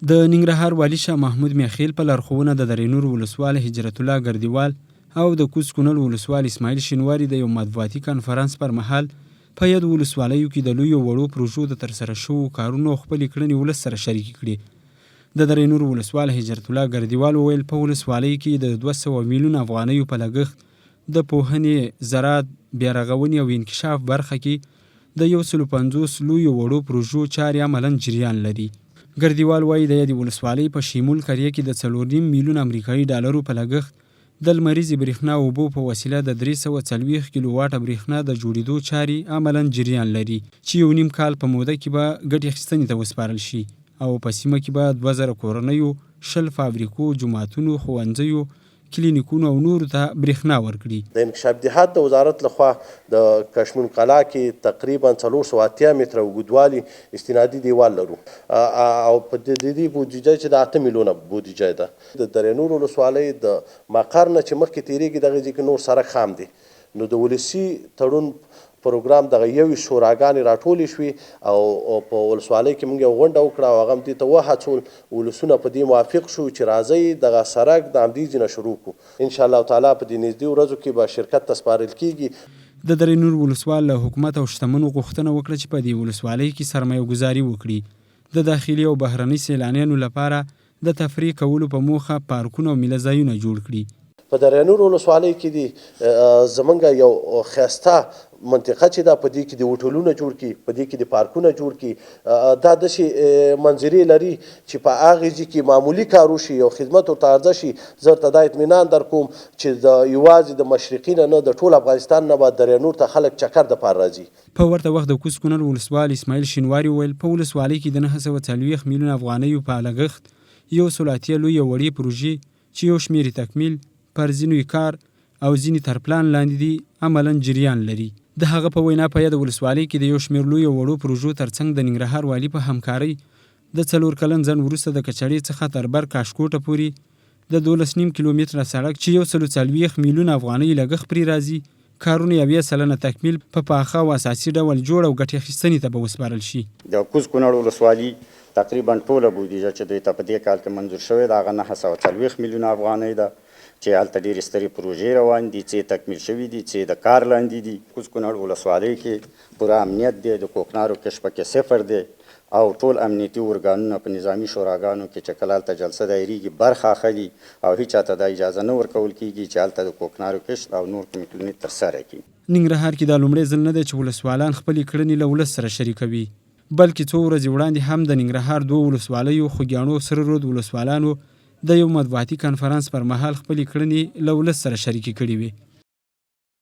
د ننګرهار والي شاه محمود میاخیل په لارښوونه د درې نور ولسوال هجرت الله ګردیوال او د کوز کونړ ولسوال اسماعیل شینواري د یو مطبوعاتي کنفرانس پر مهال په یاد ولسوالیو کې د لویو وړو پروژو د ترسره شوو کارونو خپلې کړنې ولس سره شریکې کړي. د درې نور ولسوال هجرت الله ګردیوال وویل په ولسوالۍ کې د 200 میلیون افغانیو په لګښت د پوهنې، زراعت، بیارغونې او انکشاف برخه کې د 150 لویو وړو پروژو چارې عملاً جریان لري. ګردیوال وایي د یادې ولسوالۍ په شیمول قریه کې د 4.5 میلیون امریکایي ډالرو په لګښت د لمریزې برېښنا اوبو په وسیله د 340 کیلو واټه برېښنا د جوړېدو چارې عملاً جریان لري چې 1.5 کال په موده کې به ګټې اخیستنې ته وسپارل شي او په سیمه کې به 2000 کورنیو، 10 فابریکو، جوماتونو، ښوونځیو، کلینیکونو او نورو ته برېښنا ورکړي. د انکشاف دهات د وزارت لخوا د کشمون قلا کې تقریبا 480 متره اوږدوالي استنادي دیوال لرو او په دې بودیجه چې د 8 میلیونه بودیجه ده. د درې نور ولسوالۍ د مقر نه چې مخکې تیریږي دغه ځای کې نور سړک خام دی، نو د ولسي تړون پروګرام دغه یوې شوراګانې راټولې شوې او په ولسوالۍ کې موږ یو غونډه وکړه او هغه دې ته وهڅول ولسونه په دې موافق شو چې راځئ دغه سړک د همدې ځای نه شروع کړو. انشاءالله تعالی په دې نږدې ورځو کې به شرکت ته سپارل کیږي. د درې نور ولسوال له حکومت او شتمنو غوښتنه وکړه چې په دې ولسوالۍ کې سرمایه ګذاري وکړي، د داخلي او بهرني سیلانیانو لپاره د تفریح کولو په موخه پارکونه او میله ځایونه جوړ کړي. په درې نور ولسوالۍ کې دي زمونږ یو ښایسته منطقه چې ده، په دې کې د هوټلونه جوړ کړي، په دې کې د پارکونه جوړ کړي، دا داسې منظرې لري چې په هغې ځای کې معمولي کار وشي او خدمت ورته عرضه شي. زه ورته دا اطمینان در کوم چې د یوازې د مشرقي نه د ټول افغانستان نه به درې نور ته خلک چکر دپاره راځي. په ورته وخت د کوز کونړ ولسوال اسماعیل شینواري وویل په ولسوالۍ کې د 940 میلیون افغانیو په لګښت 180 لویې وړې پروژې چې یو شمېر تکمیل، پر ځینو کار او ځینې تر پلان لاندې دي عملاً جریان لري. د هغه په وینا په یاد ولسوالۍ کې د یو شمېر لویو وړو پروژو ترڅنګ د ننګرهار والي په همکارۍ د 4 کلن ځنډ وروسته د کچړې څخه تر بر کاشکوټه پورې د 12.5 کیلومتره سړک چې 140 میلیون افغانۍ لګښت پرې راځي کارونه 90% تکمیل په پاخه او اساسي ډول جوړ او ګټې اخیستنې ته به وسپارل شي. د کوز کونړ ولسوالي تقریبا ټوله بودیجه چې دوی ته په دې کال کې منظور شوې ده هغه 940 میلیونه افغانۍ ده چې هلته ډېرې سترې پروژې روان دي، څه تکمیل شوي دي، څه د کار لاندې دي. کوز کونړ ولسوالۍ کې پوره امنیت دی، د کوکنارو کشف پکې 0 دی او ټول امنیتي ارګانونه په نظامي شوراګانو کې چې کله هلته جلسه دایریږي برخه اخلي او هیچ چاته دا اجازه نه ورکول کیږي چې هلته د کوکنارو کشف او نور کوم کړنې ترسره کړي. ننګرهار کې دا لومړی ځل نه دی چې ولسوالان خپلې کړنې له ولس سره شریکوي، بلکې څو ورځې وړاندې هم د ننګرهار 2 ولسوالیو خوږیاڼو سره رود ولسوالانو د یو مطبوعاتي کنفرانس پر مهال خپلې کړنې له ولس سره شریکې کړې وې.